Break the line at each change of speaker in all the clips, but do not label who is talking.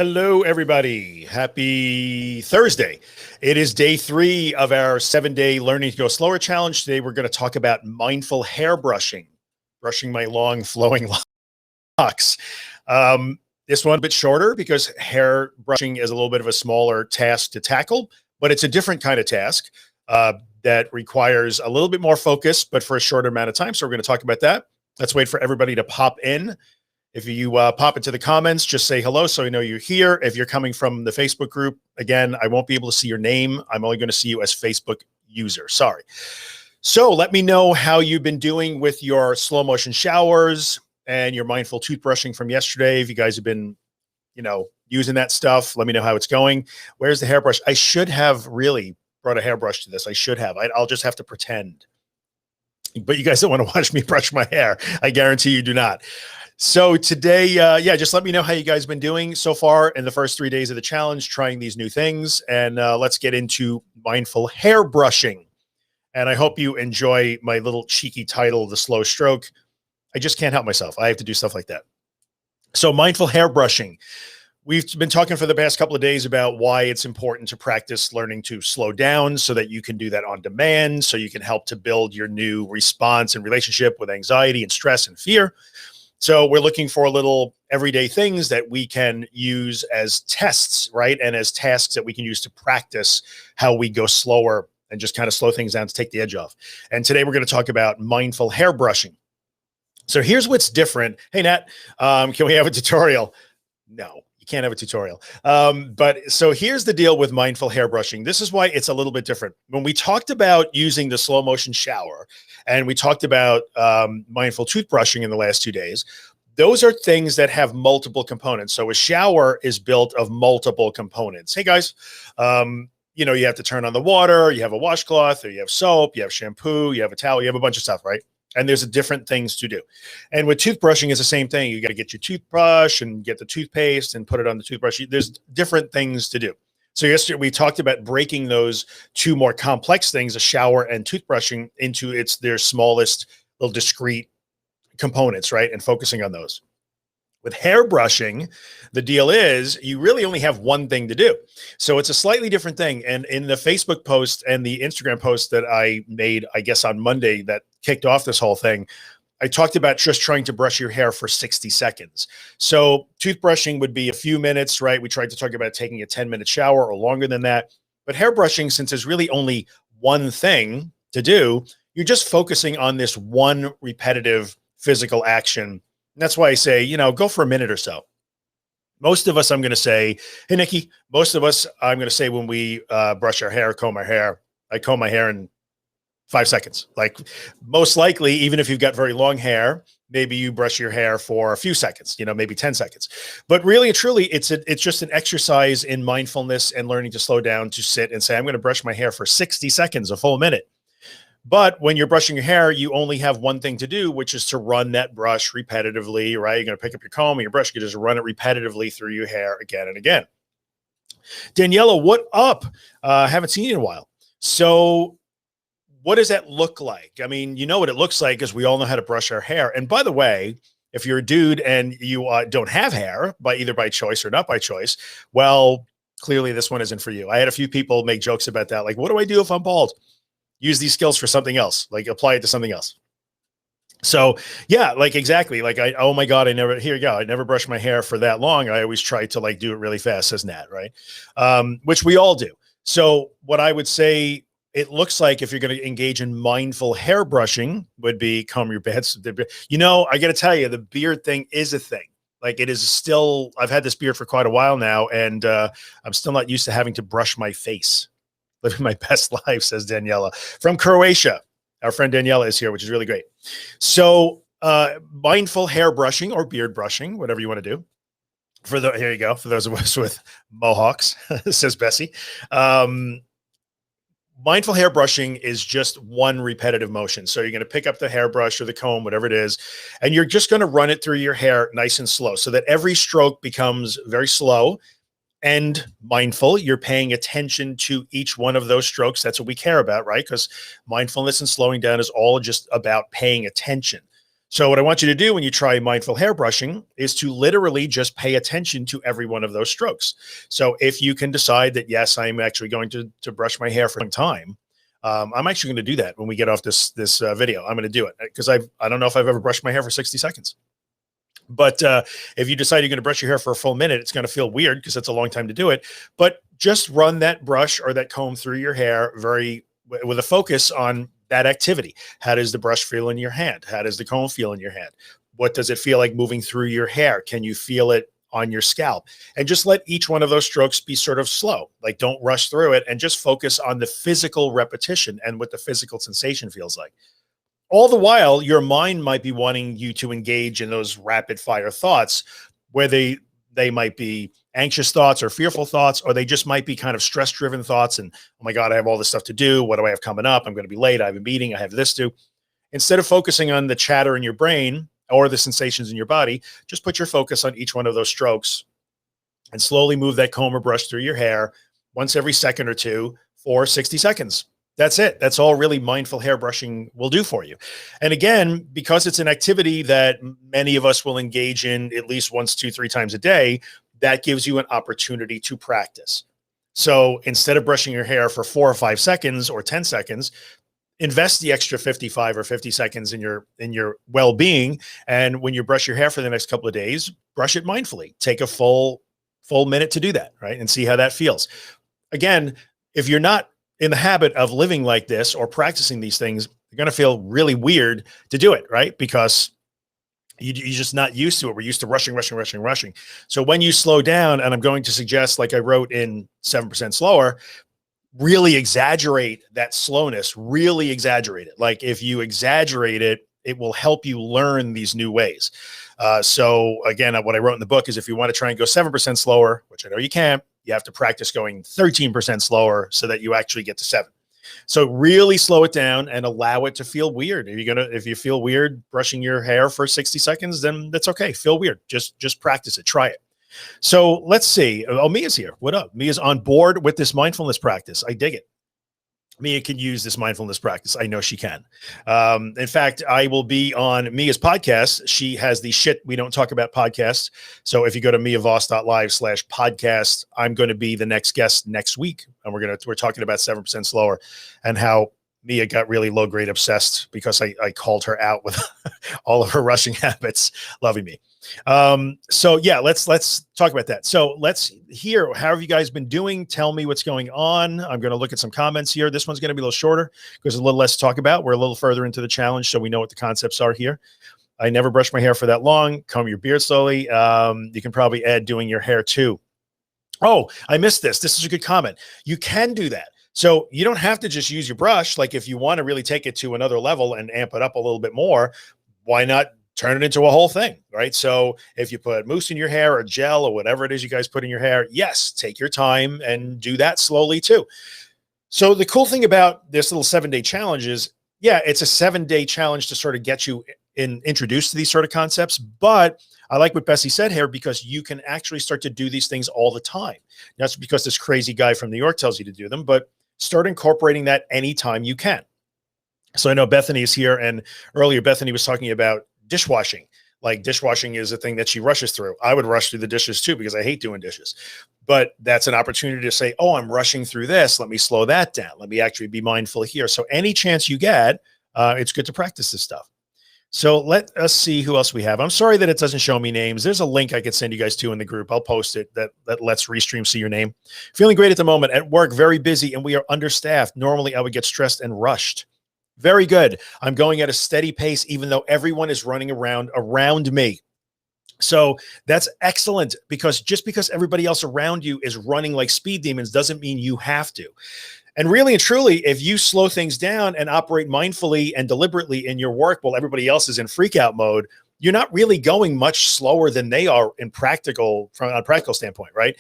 Hello, everybody. Happy Thursday. It is day 3 of our 7-day Learning to Go Slower challenge. Today, we're going to talk about mindful hair brushing my long flowing locks. This one a bit shorter because hair brushing is a little bit of a smaller task to tackle, but it's a different kind of task that requires a little bit more focus, but for a shorter amount of time. So we're going to talk about that. Let's wait for everybody to pop in. If you pop into the comments, just say hello so I know you're here. If you're coming from the Facebook group, again, I won't be able to see your name. I'm only going to see you as Facebook user. Sorry. So let me know how you've been doing with your slow motion showers and your mindful toothbrushing from yesterday. If you guys have been, using that stuff, let me know how it's going. Where's the hairbrush? I should have really brought a hairbrush to this. I should have. I'll just have to pretend. But you guys don't want to watch me brush my hair. I guarantee you do not. So today, just let me know how you guys been doing so far in the first 3 days of the challenge, trying these new things. And let's get into mindful hair brushing. And I hope you enjoy my little cheeky title, The Slow Stroke. I just can't help myself. I have to do stuff like that. So mindful hair brushing. We've been talking for the past couple of days about why it's important to practice learning to slow down so that you can do that on demand, so you can help to build your new response and relationship with anxiety and stress and fear. So we're looking for little everyday things that we can use as tests, right? And as tasks that we can use to practice how we go slower and just kind of slow things down to take the edge off. And today we're going to talk about mindful hair brushing. So here's what's different. Hey, Nat, can we have a tutorial? No, you can't have a tutorial. But so here's the deal with mindful hair brushing. This is why it's a little bit different. When we talked about using the slow motion shower, and we talked about mindful toothbrushing in the last 2 days, those are things that have multiple components. So a shower is built of multiple components. Hey, guys, you have to turn on the water, you have a washcloth, or you have soap, you have shampoo, you have a towel, you have a bunch of stuff, right? And there's different things to do. And with toothbrushing, it's the same thing. You got to get your toothbrush and get the toothpaste and put it on the toothbrush. There's different things to do. So yesterday we talked about breaking those two more complex things, a shower and toothbrushing, into their smallest little discrete components, right? And focusing on those. With hair brushing, the deal is you really only have one thing to do. So it's a slightly different thing. And in the Facebook post and the Instagram post that I made, I guess on Monday, that kicked off this whole thing, I talked about just trying to brush your hair for 60 seconds. So toothbrushing would be a few minutes, right? We tried to talk about taking a 10-minute shower or longer than that. But hair brushing, since there's really only one thing to do, you're just focusing on this one repetitive physical action. And that's why I say, go for a minute or so. Most of us, I'm going to say, hey, Nikki, most of us, I'm going to say when we brush our hair, comb our hair, I comb my hair in 5 seconds. Like most likely, even if you've got very long hair, maybe you brush your hair for a few seconds, maybe 10 seconds. But really and truly, it's just an exercise in mindfulness and learning to slow down, to sit and say, I'm going to brush my hair for 60 seconds, a full minute. But when you're brushing your hair, you only have one thing to do, which is to run that brush repetitively, right? You're going to pick up your comb and your brush, you just run it repetitively through your hair again and again. Daniela, what up? Haven't seen you in a while. So what does that look like? I mean, you know what it looks like, because we all know how to brush our hair. And by the way, if you're a dude and you don't have hair, either by choice or not by choice, well, clearly this one isn't for you. I had a few people make jokes about that. Like, what do I do if I'm bald? Use these skills for something else, like apply it to something else. So yeah, like exactly. Like oh my God, here you go. I never brushed my hair for that long. I always try to do it really fast, says Nat, right? Which we all do. So what I would say it looks like, if you're going to engage in mindful hair brushing, would be comb your beds. I got to tell you, the beard thing is a thing. Like it is still, I've had this beard for quite a while now, and I'm still not used to having to brush my face. Living my best life, says Daniela from Croatia. Our friend Daniela is here, which is really great. So mindful hair brushing or beard brushing, whatever you want to do. Here you go. For those of us with mohawks, says Bessie. Mindful hair brushing is just one repetitive motion. So you're going to pick up the hairbrush or the comb, whatever it is, and you're just going to run it through your hair nice and slow, so that every stroke becomes very slow and mindful. You're paying attention to each one of those strokes. That's what we care about, right? Because mindfulness and slowing down is all just about paying attention. So what I want you to do when you try mindful hair brushing is to literally just pay attention to every one of those strokes. So if you can decide that, yes, I'm actually going to brush my hair for a long time, I'm actually going to do that when we get off this video. I'm going to do it because I don't know if I've ever brushed my hair for 60 seconds. But if you decide you're going to brush your hair for a full minute, it's going to feel weird because it's a long time to do it. But just run that brush or that comb through your hair with a focus on that activity. How does the brush feel in your hand? How does the comb feel in your hand? What does it feel like moving through your hair? Can you feel it on your scalp? And just let each one of those strokes be sort of slow. Like, don't rush through it, and just focus on the physical repetition and what the physical sensation feels like. All the while, your mind might be wanting you to engage in those rapid fire thoughts where they might be anxious thoughts or fearful thoughts, or they just might be kind of stress driven thoughts. And, oh my God, I have all this stuff to do. What do I have coming up? I'm going to be late. I have a meeting. I have this to. Instead of focusing on the chatter in your brain or the sensations in your body, just put your focus on each one of those strokes and slowly move that comb or brush through your hair once every second or two for 60 seconds. That's it. That's all really mindful hair brushing will do for you. And again, because it's an activity that many of us will engage in at least once, 2, 3 times a day, that gives you an opportunity to practice. So instead of brushing your hair for 4 or 5 seconds or 10 seconds, invest the extra 55 or 50 seconds in your well-being. And when you brush your hair for the next couple of days, brush it mindfully. Take a full minute to do that, right? And see how that feels. Again, if you're not in the habit of living like this or practicing these things, you're going to feel really weird to do it, right? Because you're just not used to it. We're used to rushing. So when you slow down, and I'm going to suggest, like I wrote in 7% Slower, really exaggerate that slowness, really exaggerate it. Like, if you exaggerate it, it will help you learn these new ways. So again, what I wrote in the book is, if you want to try and go 7% slower, which I know you can't, you have to practice going 13% slower so that you actually get to 7. So really slow it down and allow it to feel weird. If you feel weird brushing your hair for 60 seconds, then that's okay. Feel weird. Just practice it. Try it. So let's see. Oh, Mia's here. What up? Mia's on board with this mindfulness practice. I dig it. Mia can use this mindfulness practice. I know she can. In fact, I will be on Mia's podcast. She has the Shit We Don't Talk About podcast. So if you go to miavoss.live/podcast, I'm going to be the next guest next week. And we're talking about 7% Slower and how Mia got really low grade obsessed because I called her out with all of her rushing habits. Loving me. So yeah, let's talk about that. So let's hear, how have you guys been doing? Tell me what's going on. I'm going to look at some comments here. This one's going to be a little shorter because there's a little less to talk about. We're a little further into the challenge, so we know what the concepts are here. I never brush my hair for that long. Comb your beard slowly. You can probably add doing your hair too. Oh, I missed this. This is a good comment. You can do that. So you don't have to just use your brush. Like, if you want to really take it to another level and amp it up a little bit more, why not turn it into a whole thing, right? So if you put mousse in your hair or gel or whatever it is you guys put in your hair, yes, take your time and do that slowly too. So the cool thing about this little 7-day challenge is, yeah, it's a 7-day challenge to sort of get you introduced to these sort of concepts. But I like what Bessie said here, because you can actually start to do these things all the time. That's because this crazy guy from New York tells you to do them, but start incorporating that anytime you can. So I know Bethany is here, and earlier Bethany was talking about dishwashing. Like, dishwashing is a thing that she rushes through. I would rush through the dishes too, because I hate doing dishes. But that's an opportunity to say, oh, I'm rushing through this. Let me slow that down. Let me actually be mindful here. So any chance you get, it's good to practice this stuff. So let us see who else we have. I'm sorry that it doesn't show me names. There's a link I could send you guys to in the group. I'll post it that lets Restream see your name. Feeling great at the moment. At work, very busy, and we are understaffed. Normally, I would get stressed and rushed. Very good. I'm going at a steady pace, even though everyone is running around me. So that's excellent, because just because everybody else around you is running like speed demons doesn't mean you have to. And really and truly, if you slow things down and operate mindfully and deliberately in your work while everybody else is in freak out mode, you're not really going much slower than they are from a practical standpoint, right?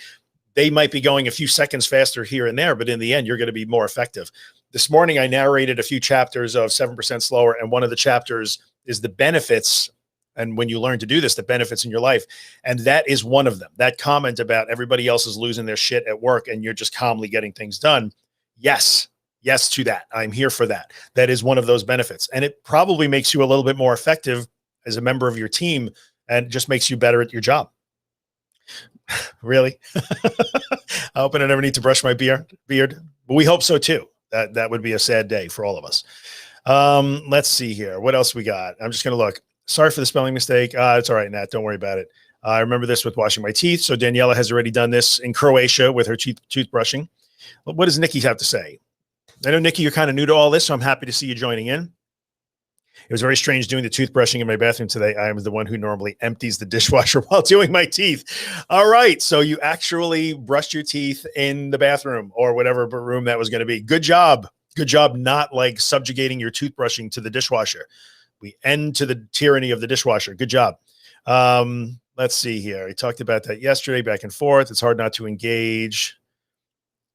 They might be going a few seconds faster here and there, but in the end, you're going to be more effective. This morning, I narrated a few chapters of 7% Slower, and one of the chapters is the benefits. And when you learn to do this, the benefits in your life. And that is one of them. That comment about everybody else is losing their shit at work and you're just calmly getting things done. Yes to that. I'm here for that. That is one of those benefits. And it probably makes you a little bit more effective as a member of your team, and it just makes you better at your job. Really? I hope I never need to brush my beard, but we hope so too. That would be a sad day for all of us. Let's see here. What else we got? I'm just going to look. Sorry for the spelling mistake. It's all right, Nat. Don't worry about it. I remember this with washing my teeth. So Daniela has already done this in Croatia with her toothbrushing. What does Nikki have to say? I know, Nikki, you're kind of new to all this, so I'm happy to see you joining in. It was very strange doing the toothbrushing in my bathroom today. I am the one who normally empties the dishwasher while doing my teeth. All right. So you actually brushed your teeth in the bathroom or whatever room that was going to be. Good job. Good job not like subjugating your toothbrushing to the dishwasher. We end to the tyranny of the dishwasher. Good job. Let's see here. We talked about that yesterday, back and forth. It's hard not to engage.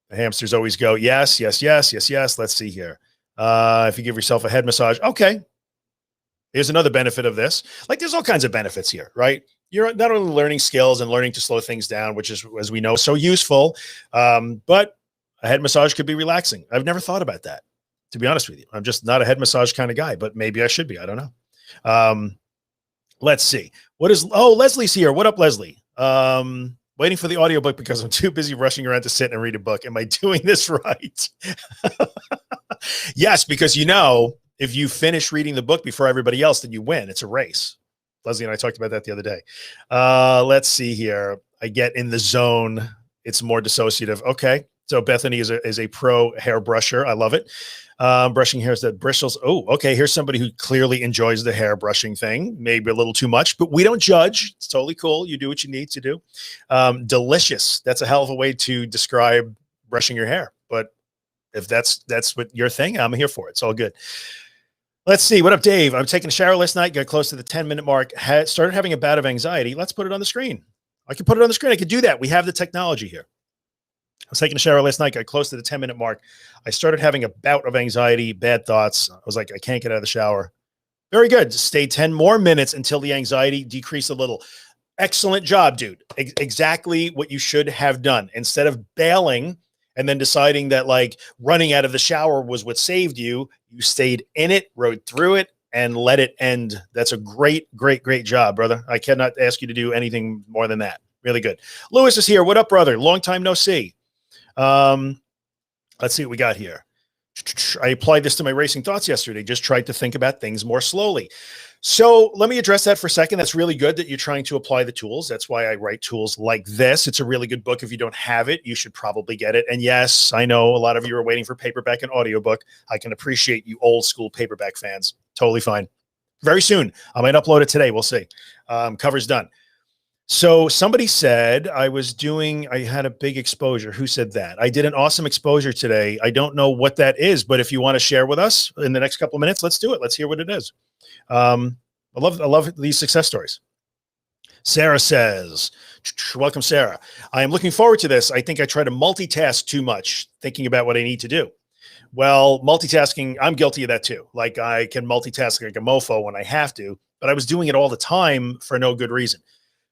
The hamsters always go, yes, yes, yes, yes, yes. Let's see here. If you give yourself a head massage, okay. Here's another benefit of this. Like there's all kinds of benefits here, right? You're not only learning skills and learning to slow things down, which is, as we know, so useful, but a head massage could be relaxing. I've never thought about that, to be honest with you. I'm just not a head massage kind of guy, but maybe I should be. I don't know. Let's see. Leslie's here. What up, Leslie? Waiting for the audiobook because I'm too busy rushing around to sit and read a book. Am I doing this right? Yes, because if you finish reading the book before everybody else, then you win. It's a race. Leslie and I talked about that the other day. Let's see here. I get in the zone. It's more dissociative. Okay. So Bethany is a pro hair brusher. I love it. Brushing hairs that bristles. Oh, okay. Here's somebody who clearly enjoys the hair brushing thing. Maybe a little too much, but we don't judge. It's totally cool. You do what you need to do. Delicious. That's a hell of a way to describe brushing your hair. But if that's what your thing, I'm here for it. It's all good. Let's see. What up, Dave? I'm taking a shower last night, got close to the 10-minute mark, started having a bout of anxiety. Let's put it on the screen. I can put it on the screen. I could do that. We have the technology here. I was taking a shower last night, got close to the 10-minute mark. I started having a bout of anxiety, bad thoughts. I was like, I can't get out of the shower. Very good. Stay 10 more minutes until the anxiety decreased a little. Excellent job, dude. Exactly what you should have done. Instead of bailing and then deciding that like running out of the shower was what saved you, you stayed in it, rode through it, and let it end. That's a great, great, great job, brother. I cannot ask you to do anything more than that. Really good. Lewis is here. What up, brother? Long time no see. Let's see what we got here. I applied this to my racing thoughts yesterday. Just tried to think about things more slowly. So let me address that for a second. That's really good that you're trying to apply the tools. That's why I write tools like this. It's a really good book. If you don't have it, you should probably get it. And yes, I know a lot of you are waiting for paperback and audiobook. I can appreciate you old school paperback fans. Totally fine. Very soon. I might upload it today. We'll see. Cover's done. So somebody said I had a big exposure. Who said that? I did an awesome exposure today. I don't know what that is, but if you want to share with us in the next couple of minutes, let's do it. Let's hear what it is. I love these success stories. Sarah says, welcome, Sarah. I am looking forward to this. I think I try to multitask too much, thinking about what I need to do. Well, multitasking, I'm guilty of that too. Like I can multitask like a mofo when I have to, but I was doing it all the time for no good reason.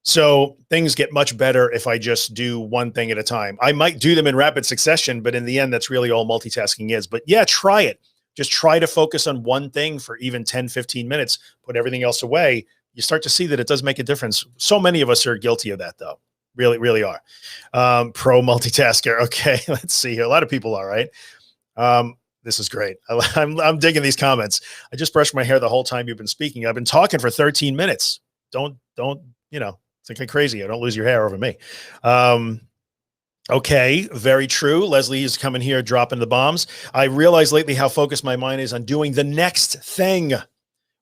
So things get much better if I just do one thing at a time. I might do them in rapid succession, but in the end, that's really all multitasking is. But yeah, try it. Just try to focus on one thing for even 10, 15 minutes, put everything else away. You start to see that it does make a difference. So many of us are guilty of that though. Really, really are. Pro multitasker. Okay, let's see here. A lot of people are, right? This is great. I'm digging these comments. I just brushed my hair the whole time you've been speaking. I've been talking for 13 minutes. Don't, think I'm crazy. I don't lose your hair over me. Okay, very true. Leslie is coming here, dropping the bombs. I realized lately how focused my mind is on doing the next thing.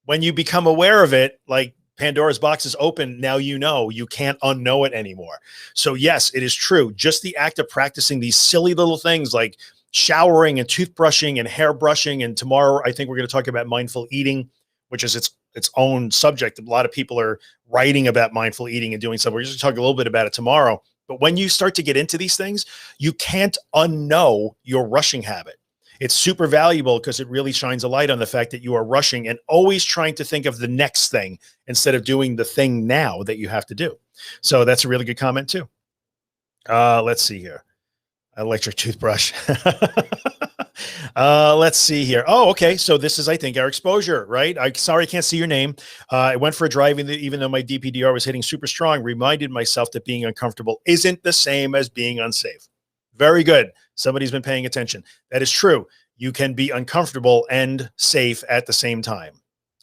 When you become aware of it, like Pandora's box is open, now you can't unknow it anymore. So yes, it is true. Just the act of practicing these silly little things like showering and toothbrushing and hair brushing. And tomorrow, I think we're going to talk about mindful eating, which is its own subject. A lot of people are writing about mindful eating and doing stuff. We're just going to talk a little bit about it tomorrow. But when you start to get into these things, you can't unknow your rushing habit. It's super valuable because it really shines a light on the fact that you are rushing and always trying to think of the next thing instead of doing the thing now that you have to do. So that's a really good comment too. Let's see here. Electric toothbrush. Let's see here. Oh, okay. So this is, I think, our exposure, right? Sorry, I can't see your name. I went for a drive, even though my DPDR was hitting super strong, reminded myself that being uncomfortable isn't the same as being unsafe. Very good. Somebody's been paying attention. That is true. You can be uncomfortable and safe at the same time.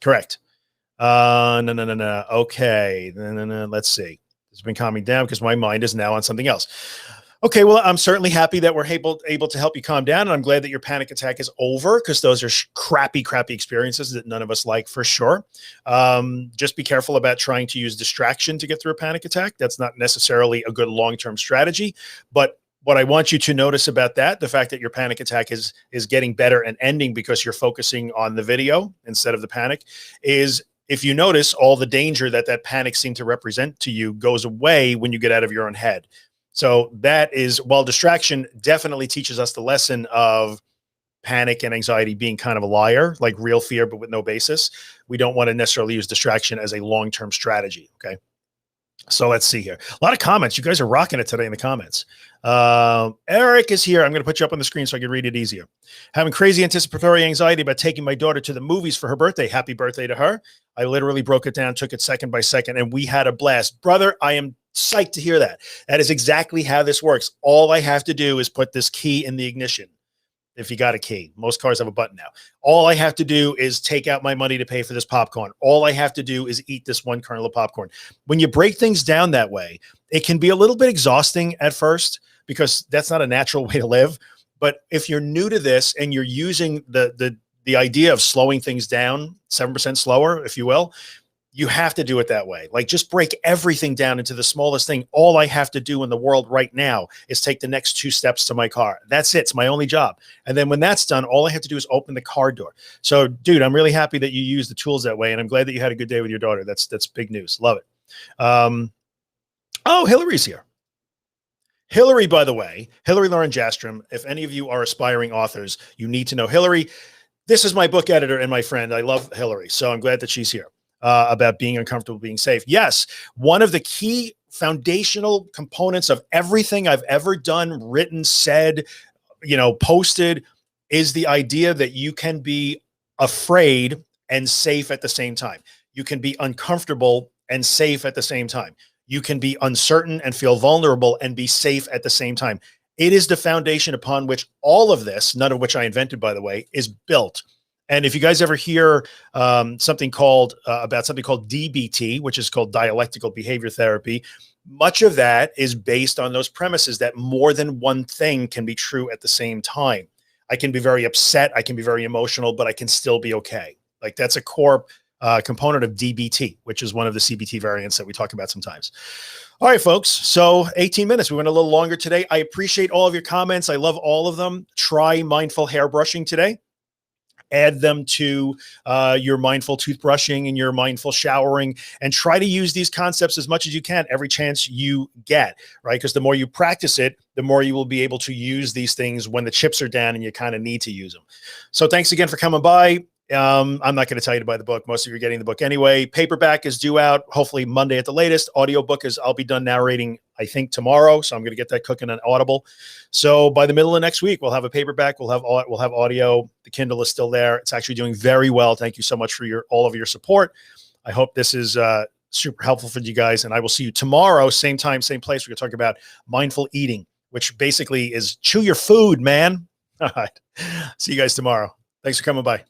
Correct. No. Okay. No. Let's see. It's been calming down because my mind is now on something else. Okay, well, I'm certainly happy that we're able to help you calm down, and I'm glad that your panic attack is over because those are crappy experiences that none of us like for sure. Just be careful about trying to use distraction to get through a panic attack. That's not necessarily a good long-term strategy, but what I want you to notice about that, the fact that your panic attack is getting better and ending because you're focusing on the video instead of the panic, is if you notice all the danger that panic seemed to represent to you goes away when you get out of your own head. So that is, while distraction definitely teaches us the lesson of panic and anxiety being kind of a liar, like real fear, but with no basis, we don't want to necessarily use distraction as a long-term strategy. Okay. So let's see here. A lot of comments. You guys are rocking it today in the comments. Eric is here. I'm going to put you up on the screen so I can read it easier. Having crazy anticipatory anxiety about taking my daughter to the movies for her birthday. Happy birthday to her. I literally broke it down, took it second by second, and we had a blast. Brother, I am psyched to hear that. That is exactly how this works. All I have to do is put this key in the ignition. If you got a key, most cars have a button now. All I have to do is take out my money to pay for this popcorn. All I have to do is eat this one kernel of popcorn. When you break things down that way, it can be a little bit exhausting at first because that's not a natural way to live. But if you're new to this and you're using the idea of slowing things down 7% slower, if you will, you have to do it that way. Like, just break everything down into the smallest thing. All I have to do in the world right now is take the next 2 steps to my car. That's it. It's my only job. And then when that's done, all I have to do is open the car door. So, dude, I'm really happy that you use the tools that way. And I'm glad that you had a good day with your daughter. That's big news. Love it. Oh, Hillary's here. Hillary, by the way, Hillary Lauren Jastrom. If any of you are aspiring authors, you need to know Hillary. This is my book editor and my friend. I love Hillary. So I'm glad that she's here. About being uncomfortable, being safe. Yes, one of the key foundational components of everything I've ever done, written, said, posted, is the idea that you can be afraid and safe at the same time. You can be uncomfortable and safe at the same time. You can be uncertain and feel vulnerable and be safe at the same time. It is the foundation upon which all of this, none of which I invented, by the way, is built. And if you guys ever hear something called DBT, which is called dialectical behavior therapy, much of that is based on those premises that more than one thing can be true at the same time. I can be very upset, I can be very emotional, but I can still be okay. Like, that's a core component of DBT, which is one of the CBT variants that we talk about sometimes. All right, folks. So 18 minutes. We went a little longer today. I appreciate all of your comments. I love all of them. Try mindful hair brushing today. Add them to your mindful toothbrushing and your mindful showering, and try to use these concepts as much as you can every chance you get, right? Because the more you practice it, the more you will be able to use these things when the chips are down and you kind of need to use them. So thanks again for coming by. I'm not going to tell you to buy the book. Most of you are getting the book anyway. Paperback is due out hopefully Monday at the latest. Audiobook is, I'll be done narrating, I think, tomorrow. So I'm going to get that cooking on Audible. So by the middle of next week, we'll have a paperback. We'll have audio. The Kindle is still there. It's actually doing very well. Thank you so much for all of your support. I hope this is super helpful for you guys. And I will see you tomorrow, same time, same place. We're going to talk about mindful eating, which basically is chew your food, man. All right. See you guys tomorrow. Thanks for coming by.